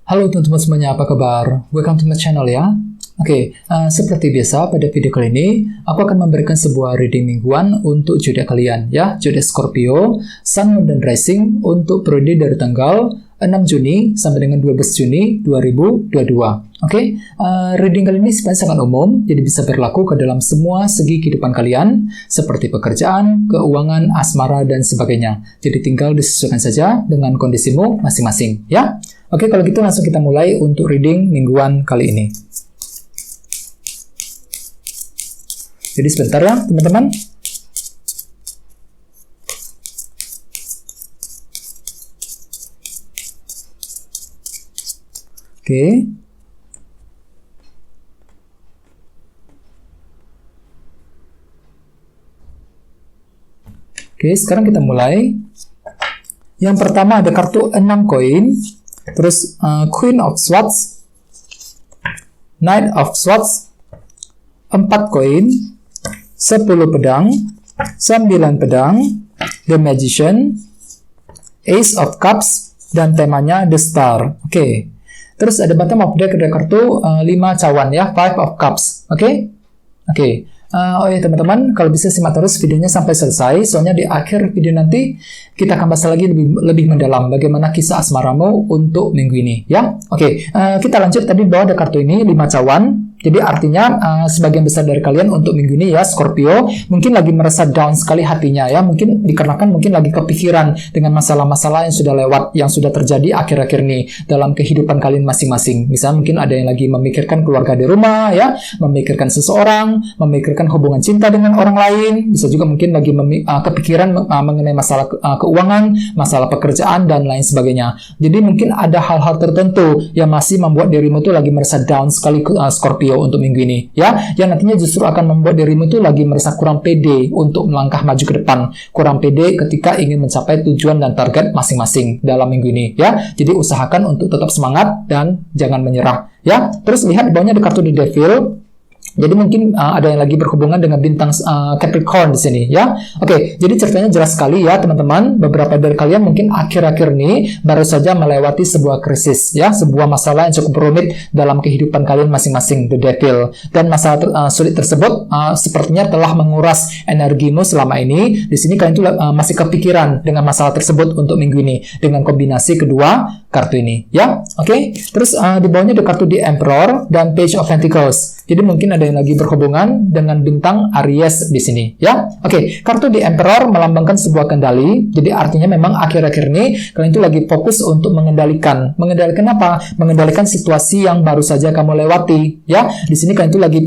Halo teman-teman semuanya, apa kabar? Welcome to my channel ya. Seperti biasa pada video kali ini, aku akan memberikan sebuah reading mingguan untuk zodiak kalian ya, zodiak Scorpio, Sun, Moon, dan Rising untuk periode dari tanggal 6 Juni sampai dengan 12 Juni 2022. Reading kali ini sebenarnya sangat umum, jadi bisa berlaku ke dalam semua segi kehidupan kalian, seperti pekerjaan, keuangan, asmara, dan sebagainya. Jadi tinggal disesuaikan saja dengan kondisimu masing-masing ya. Kalau gitu langsung kita mulai untuk reading mingguan kali ini. Jadi sebentar ya teman-teman. Sekarang kita mulai. Yang pertama ada kartu 6 koin. Terus Queen of Swords, Knight of Swords, 4 koin, 10 pedang, 9 pedang, The Magician, Ace of Cups, dan temanya The Star. Terus ada bottom of deck, ada kartu 5 cawan ya, 5 of Cups. Teman-teman, kalau bisa simak terus videonya sampai selesai, soalnya di akhir video nanti kita akan bahas lagi lebih mendalam bagaimana kisah asmaramu untuk minggu ini ya. Kita lanjut. Tadi bahwa ada kartu ini 5 cawan. Jadi artinya sebagian besar dari kalian untuk minggu ini ya Scorpio mungkin lagi merasa down sekali hatinya ya, mungkin dikarenakan mungkin lagi kepikiran dengan masalah-masalah yang sudah lewat, yang sudah terjadi akhir-akhir ini dalam kehidupan kalian masing-masing. Misalnya mungkin ada yang lagi memikirkan keluarga di rumah ya, memikirkan seseorang, memikirkan hubungan cinta dengan orang lain, bisa juga mungkin lagi kepikiran mengenai masalah keuangan, masalah pekerjaan, dan lain sebagainya. Jadi mungkin ada hal-hal tertentu yang masih membuat dirimu tuh lagi merasa down sekali Scorpio untuk minggu ini ya, yang nantinya justru akan membuat dirimu tuh lagi merasa kurang pede untuk melangkah maju ke depan, kurang pede ketika ingin mencapai tujuan dan target masing-masing dalam minggu ini ya. Jadi usahakan untuk tetap semangat dan jangan menyerah ya. Terus lihat di bawahnya ada kartu The Devil. Jadi mungkin ada yang lagi berhubungan dengan bintang Capricorn di sini ya. Jadi ceritanya jelas sekali ya teman-teman. Beberapa dari kalian mungkin akhir-akhir ini baru saja melewati sebuah krisis ya, sebuah masalah yang cukup rumit dalam kehidupan kalian masing-masing, The Devil. Dan masalah sulit tersebut sepertinya telah menguras energimu selama ini. Di sini kalian tuh masih kepikiran dengan masalah tersebut untuk minggu ini dengan kombinasi kedua kartu ini ya. Terus di bawahnya ada kartu The Emperor dan Page of Pentacles. Jadi mungkin ada yang lagi berhubungan dengan bintang Aries di sini ya. Kartu The Emperor melambangkan sebuah kendali. Jadi artinya memang akhir-akhir ini kalian itu lagi fokus untuk mengendalikan apa? Mengendalikan situasi yang baru saja kamu lewati ya. Di sini kalian itu lagi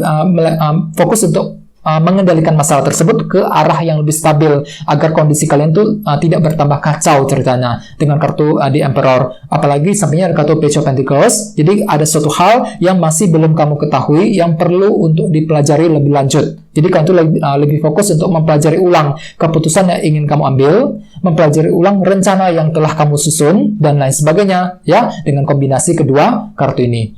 fokus untuk mengendalikan masalah tersebut ke arah yang lebih stabil agar kondisi kalian tuh tidak bertambah kacau ceritanya dengan kartu The Emperor. Apalagi sampingnya ada kartu Page of Pentacles. Jadi ada suatu hal yang masih belum kamu ketahui yang perlu untuk dipelajari lebih lanjut. Jadi kalian tuh lebih fokus untuk mempelajari ulang keputusan yang ingin kamu ambil, mempelajari ulang rencana yang telah kamu susun, dan lain sebagainya ya, dengan kombinasi kedua kartu ini.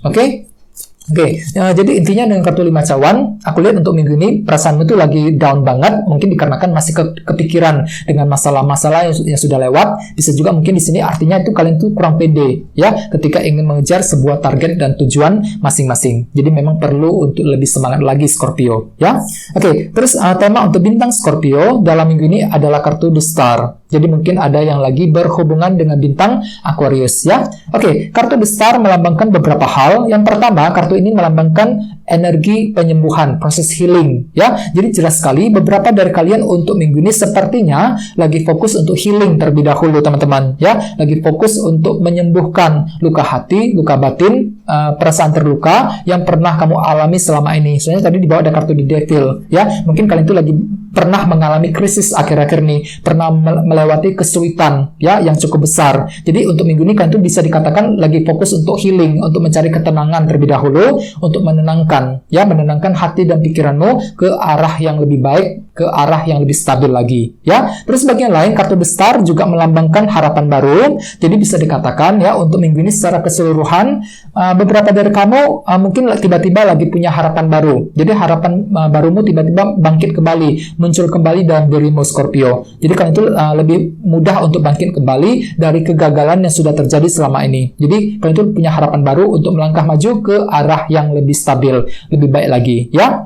Jadi intinya dengan kartu 5 cawan, aku lihat untuk minggu ini perasaanmu tuh lagi down banget, mungkin dikarenakan masih kepikiran dengan masalah-masalah yang sudah lewat. Bisa juga mungkin di sini artinya itu kalian tuh kurang pede ya ketika ingin mengejar sebuah target dan tujuan masing-masing. Jadi memang perlu untuk lebih semangat lagi Scorpio ya. Terus tema untuk bintang Scorpio dalam minggu ini adalah kartu The Star. Jadi mungkin ada yang lagi berhubungan dengan bintang Aquarius ya. Kartu The Star melambangkan beberapa hal. Yang pertama, kartu ini melambangkan energi penyembuhan, proses healing ya. Jadi jelas sekali beberapa dari kalian untuk minggu ini sepertinya lagi fokus untuk healing terlebih dahulu teman-teman ya. Lagi fokus untuk menyembuhkan luka hati, luka batin, perasaan terluka yang pernah kamu alami selama ini. Soalnya tadi di bawah ada kartu The Devil ya. Mungkin kalian itu lagi pernah mengalami krisis akhir-akhir ini, pernah melewati kesulitan ya yang cukup besar. Jadi untuk minggu ini kalian tuh bisa dikatakan lagi fokus untuk healing, untuk mencari ketenangan terlebih dahulu, untuk menenangkan hati dan pikiranmu ke arah yang lebih baik, ke ke arah yang lebih stabil lagi, ya. Terus bagian lain, kartu The Star juga melambangkan harapan baru. Jadi bisa dikatakan ya, untuk minggu ini secara keseluruhan, beberapa dari kamu mungkin tiba-tiba lagi punya harapan baru. Jadi harapan barumu tiba-tiba bangkit kembali, muncul kembali dalam dirimu Scorpio. Jadi kan itu lebih mudah untuk bangkit kembali dari kegagalan yang sudah terjadi selama ini. Jadi kan itu punya harapan baru untuk melangkah maju ke arah yang lebih stabil, lebih baik lagi, ya.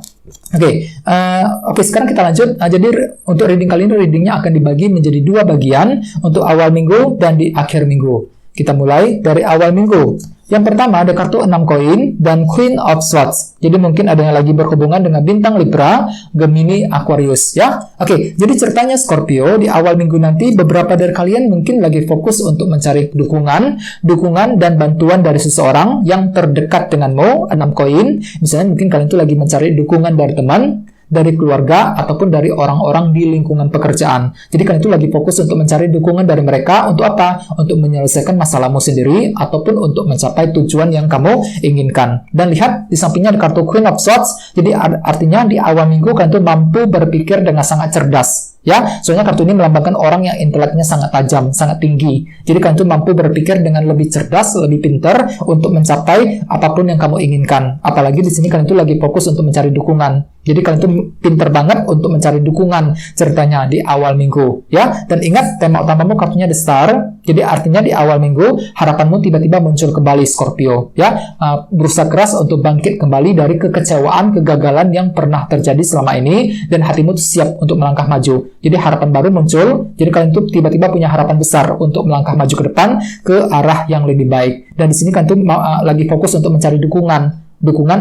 Oke, sekarang kita lanjut. Jadi untuk reading kali ini, readingnya akan dibagi menjadi 2 bagian, untuk awal minggu dan di akhir minggu. Kita mulai dari awal minggu. Yang pertama ada kartu 6 koin dan Queen of Swords. Jadi mungkin ada yang lagi berhubungan dengan bintang Libra, Gemini, Aquarius, ya. Oke, jadi ceritanya Scorpio di awal minggu nanti beberapa dari kalian mungkin lagi fokus untuk mencari dukungan dan bantuan dari seseorang yang terdekat denganmu, 6 koin. Misalnya mungkin kalian tuh lagi mencari dukungan dari teman, dari keluarga, ataupun dari orang-orang di lingkungan pekerjaan. Jadi kalian itu lagi fokus untuk mencari dukungan dari mereka. Untuk apa? Untuk menyelesaikan masalahmu sendiri, ataupun untuk mencapai tujuan yang kamu inginkan. Dan lihat, di sampingnya ada kartu Queen of Swords. Jadi artinya di awal minggu kalian itu mampu berpikir dengan sangat cerdas. Ya, soalnya kartu ini melambangkan orang yang inteleknya sangat tajam, sangat tinggi. Jadi kalian itu mampu berpikir dengan lebih cerdas, lebih pintar untuk mencapai apapun yang kamu inginkan. Apalagi di sini kalian itu lagi fokus untuk mencari dukungan. Jadi kalian itu pintar banget untuk mencari dukungan ceritanya di awal minggu, ya. Dan ingat, tema utamamu kartunya The Star. Jadi artinya di awal minggu harapanmu tiba-tiba muncul kembali Scorpio, ya. Berusaha keras untuk bangkit kembali dari kekecewaan, kegagalan yang pernah terjadi selama ini, dan hatimu siap untuk melangkah maju. Jadi harapan baru muncul. Jadi kalian tuh tiba-tiba punya harapan besar untuk melangkah maju ke depan ke arah yang lebih baik. Dan di sini kalian tuh lagi fokus untuk mencari dukungan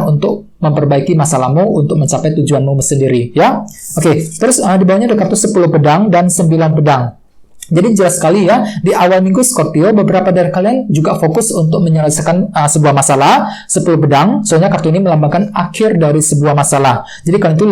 untuk memperbaiki masalahmu, untuk mencapai tujuanmu sendiri, ya. Oke, terus di bawahnya ada kartu 10 pedang dan 9 pedang. Jadi jelas sekali ya, di awal minggu Scorpio, beberapa dari kalian juga fokus untuk menyelesaikan sebuah masalah, 10 pedang. Soalnya kartu ini melambangkan akhir dari sebuah masalah. Jadi kalian itu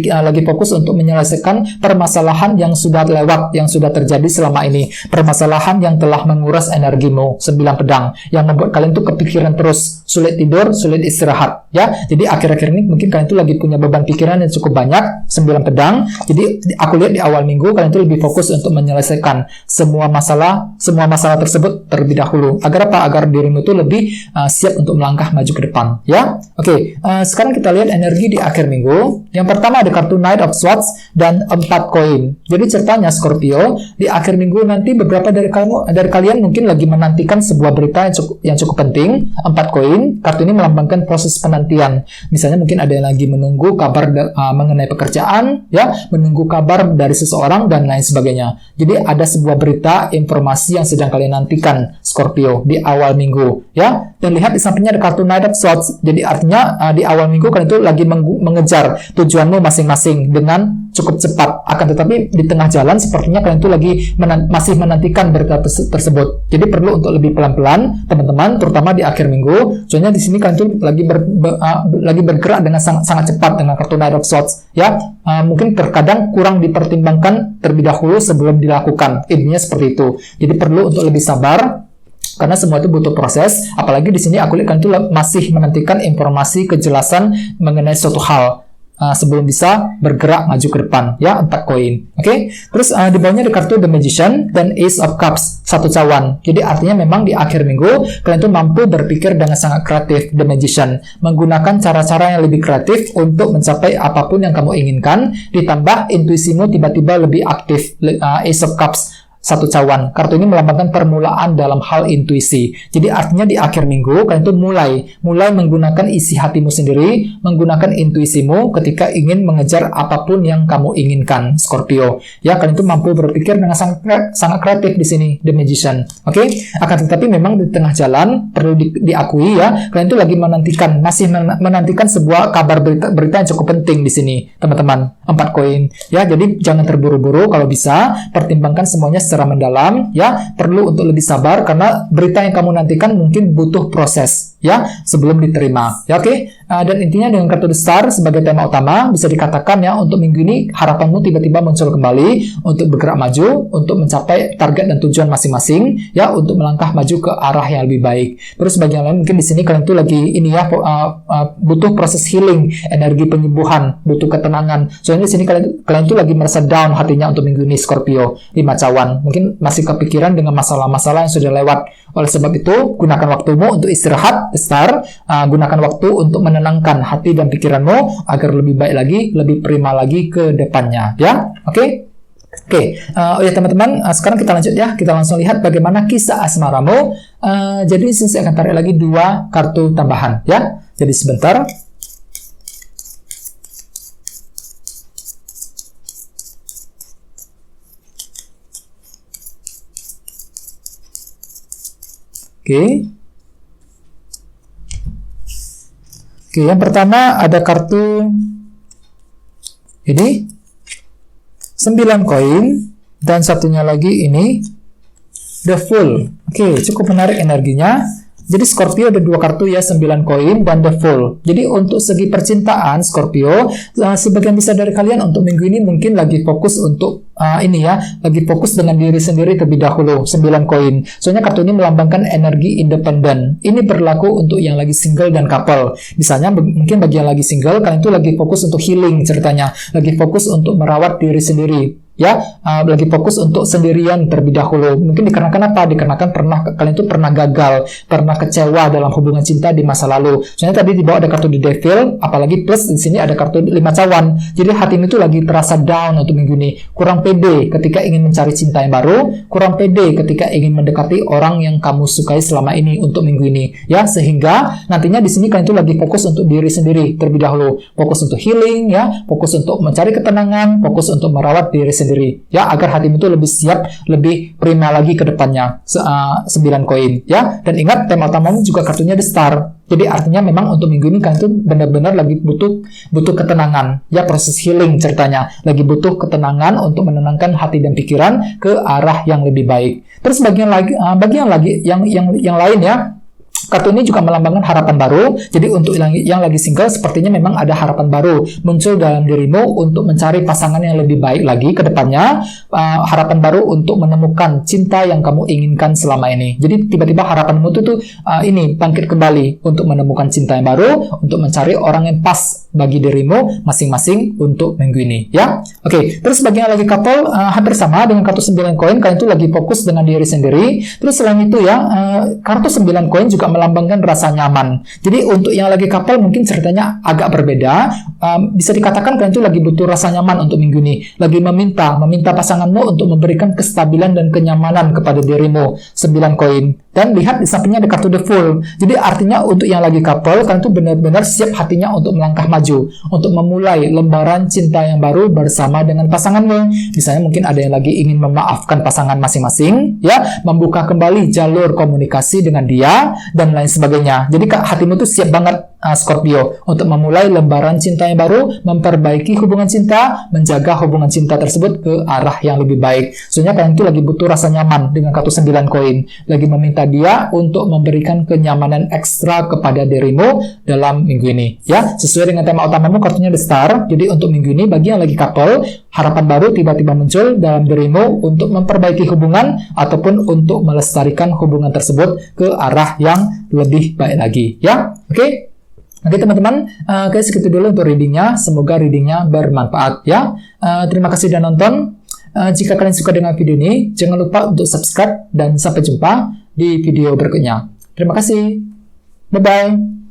lagi fokus untuk menyelesaikan permasalahan yang sudah lewat, yang sudah terjadi selama ini. Permasalahan yang telah menguras energimu, 9 pedang, yang membuat kalian tuh kepikiran terus, sulit tidur, sulit istirahat, ya. Jadi akhir-akhir ini mungkin kalian tuh lagi punya beban pikiran yang cukup banyak, 9 pedang. Jadi aku lihat di awal minggu kalian tuh lebih fokus untuk menyelesaikan semua masalah tersebut terlebih dahulu. Agar apa? Agar dirimu itu lebih siap untuk melangkah maju ke depan, ya. Oke, sekarang kita lihat energi di akhir minggu. Yang pertama ada kartu Knight of Swords dan 4 koin. Jadi ceritanya Scorpio di akhir minggu nanti beberapa dari kalian mungkin lagi menantikan sebuah berita yang cukup penting. 4 koin, kartu ini melambangkan proses penantian. Misalnya mungkin ada yang lagi menunggu kabar mengenai pekerjaan, ya, menunggu kabar dari seseorang dan lain sebagainya. Jadi ada sebuah berita, informasi yang sedang kalian nantikan Scorpio di awal minggu, ya. Dan lihat di sampingnya ada kartu Knight of Swords. Jadi artinya di awal minggu kalian itu lagi mengejar tujuanmu masing-masing dengan cukup cepat. Akan tetapi di tengah jalan sepertinya kalian itu lagi masih menantikan berita tersebut. Jadi perlu untuk lebih pelan-pelan, teman-teman, terutama di akhir minggu. Soalnya di sini kalian itu lagi bergerak dengan sangat cepat dengan kartu Knight of Swords, ya. Mungkin terkadang kurang dipertimbangkan terlebih dahulu sebelum dilakukan. Intinya seperti itu. Jadi perlu untuk lebih sabar, karena semua itu butuh proses. Apalagi di sini aku lihat kan itu masih menantikan informasi, kejelasan mengenai suatu hal sebelum bisa bergerak maju ke depan, ya. 4 koin. Oke. Terus di bawahnya ada kartu The Magician dan Ace of Cups, 1 cawan. Jadi artinya memang di akhir minggu kalian tuh mampu berpikir dengan sangat kreatif. The Magician menggunakan cara-cara yang lebih kreatif untuk mencapai apapun yang kamu inginkan, ditambah intuisimu tiba-tiba lebih aktif. Ace of Cups, 1 cawan. Kartu ini melambangkan permulaan dalam hal intuisi. Jadi artinya di akhir minggu kalian itu mulai menggunakan isi hatimu sendiri, menggunakan intuisimu ketika ingin mengejar apapun yang kamu inginkan, Scorpio. Ya, kalian itu mampu berpikir dengan sangat kreatif di sini, The Magician. Oke? Akan tetapi memang di tengah jalan perlu diakui ya, kalian itu lagi masih menantikan sebuah kabar berita yang cukup penting di sini, teman-teman. 4 koin. Ya, jadi jangan terburu-buru, kalau bisa pertimbangkan semuanya secara mendalam, ya. Perlu untuk lebih sabar karena berita yang kamu nantikan mungkin butuh proses, ya sebelum diterima. Ya oke. Dan intinya dengan kartu The Star sebagai tema utama bisa dikatakan ya untuk minggu ini harapanmu tiba-tiba muncul kembali untuk bergerak maju, untuk mencapai target dan tujuan masing-masing, ya untuk melangkah maju ke arah yang lebih baik. Terus bagian lain mungkin di sini kalian tuh lagi ini ya butuh proses healing, energi penyembuhan, butuh ketenangan. Soalnya di sini kalian tuh lagi merasa down hatinya untuk minggu ini Scorpio 5 cawan. Mungkin masih kepikiran dengan masalah-masalah yang sudah lewat. Oleh sebab itu, gunakan waktumu untuk istirahat, Star. Gunakan waktu untuk menenangkan hati dan pikiranmu agar lebih baik lagi, lebih prima lagi ke depannya. Ya, oke? Oke, ya teman-teman, sekarang kita lanjut ya. Kita langsung lihat bagaimana kisah asmaramu. Jadi saya akan tarik lagi 2 kartu tambahan ya. Jadi sebentar. Oke, yang pertama ada kartu ini 9 koin dan satunya lagi ini The Fool. Oke, cukup menarik energinya. Jadi Scorpio ada 2 kartu ya, 9 koin dan The Fool. Jadi untuk segi percintaan Scorpio, sebagian besar dari kalian untuk minggu ini mungkin lagi fokus untuk ini ya, lagi fokus dengan diri sendiri terlebih dahulu, 9 koin. Soalnya kartu ini melambangkan energi independen. Ini berlaku untuk yang lagi single dan couple. Misalnya mungkin bagi yang lagi single, kalian itu lagi fokus untuk healing ceritanya, lagi fokus untuk merawat diri sendiri. Ya, lagi fokus untuk sendirian terlebih dahulu. Mungkin dikarenakan apa? Dikarenakan kalian itu pernah gagal, pernah kecewa dalam hubungan cinta di masa lalu. Soalnya tadi di bawah ada kartu The Devil, apalagi plus di sini ada kartu 5 cawan. Jadi hatimu itu lagi terasa down untuk minggu ini. Kurang pede ketika ingin mencari cinta yang baru, kurang pede ketika ingin mendekati orang yang kamu sukai selama ini untuk minggu ini. Ya, sehingga nantinya di sini kalian itu lagi fokus untuk diri sendiri terlebih dahulu. Fokus untuk healing ya, fokus untuk mencari ketenangan, fokus untuk merawat diri sendiri. Ya, agar hatimu itu lebih siap, lebih prima lagi ke depannya. 9 koin ya. Dan ingat tema utamamu juga kartunya The Star. Jadi artinya memang untuk minggu ini kalian itu benar-benar lagi butuh ketenangan. Ya, proses healing ceritanya. Lagi butuh ketenangan untuk menenangkan hati dan pikiran ke arah yang lebih baik. Terus bagian yang lain ya. Kartu ini juga melambangkan harapan baru. Jadi untuk yang lagi single, sepertinya memang ada harapan baru muncul dalam dirimu untuk mencari pasangan yang lebih baik lagi ke depannya. Harapan baru untuk menemukan cinta yang kamu inginkan selama ini. Jadi tiba-tiba harapanmu itu ini bangkit kembali untuk menemukan cinta yang baru, untuk mencari orang yang pas bagi dirimu masing-masing untuk minggu ini. Ya, oke. Terus bagi yang lagi couple, hampir sama dengan kartu 9 koin. Kalian itu lagi fokus dengan diri sendiri. Terus selain itu ya, kartu 9 koin juga melambangkan rasa nyaman. Jadi untuk yang lagi couple mungkin ceritanya agak berbeda. Bisa dikatakan kalian itu lagi butuh rasa nyaman untuk minggu ini. Lagi meminta pasanganmu untuk memberikan kestabilan dan kenyamanan kepada dirimu. 9 koin. Dan lihat di sampingnya ada kartu The Fool. Jadi artinya untuk yang lagi couple, kalian itu benar-benar siap hatinya untuk melangkah maju, untuk memulai lembaran cinta yang baru bersama dengan pasanganmu. Misalnya mungkin ada yang lagi ingin memaafkan pasangan masing-masing, ya, membuka kembali jalur komunikasi dengan dia dan lain sebagainya. Jadi hatimu tuh siap banget Scorpio untuk memulai lembaran cinta yang baru, memperbaiki hubungan cinta, menjaga hubungan cinta tersebut ke arah yang lebih baik. Soalnya kalian itu lagi butuh rasa nyaman dengan kartu 9 koin, lagi meminta dia untuk memberikan kenyamanan ekstra kepada dirimu dalam minggu ini. Ya, sesuai dengan tema utamamu kartunya The Star. Jadi untuk minggu ini bagi yang lagi couple, harapan baru tiba-tiba muncul dalam dirimu untuk memperbaiki hubungan ataupun untuk melestarikan hubungan tersebut ke arah yang lebih baik lagi. Ya, oke? Oke teman-teman, segitu dulu untuk readingnya. Semoga readingnya bermanfaat ya. Terima kasih sudah nonton. Jika kalian suka dengan video ini, jangan lupa untuk subscribe dan sampai jumpa di video berikutnya. Terima kasih. Bye-bye.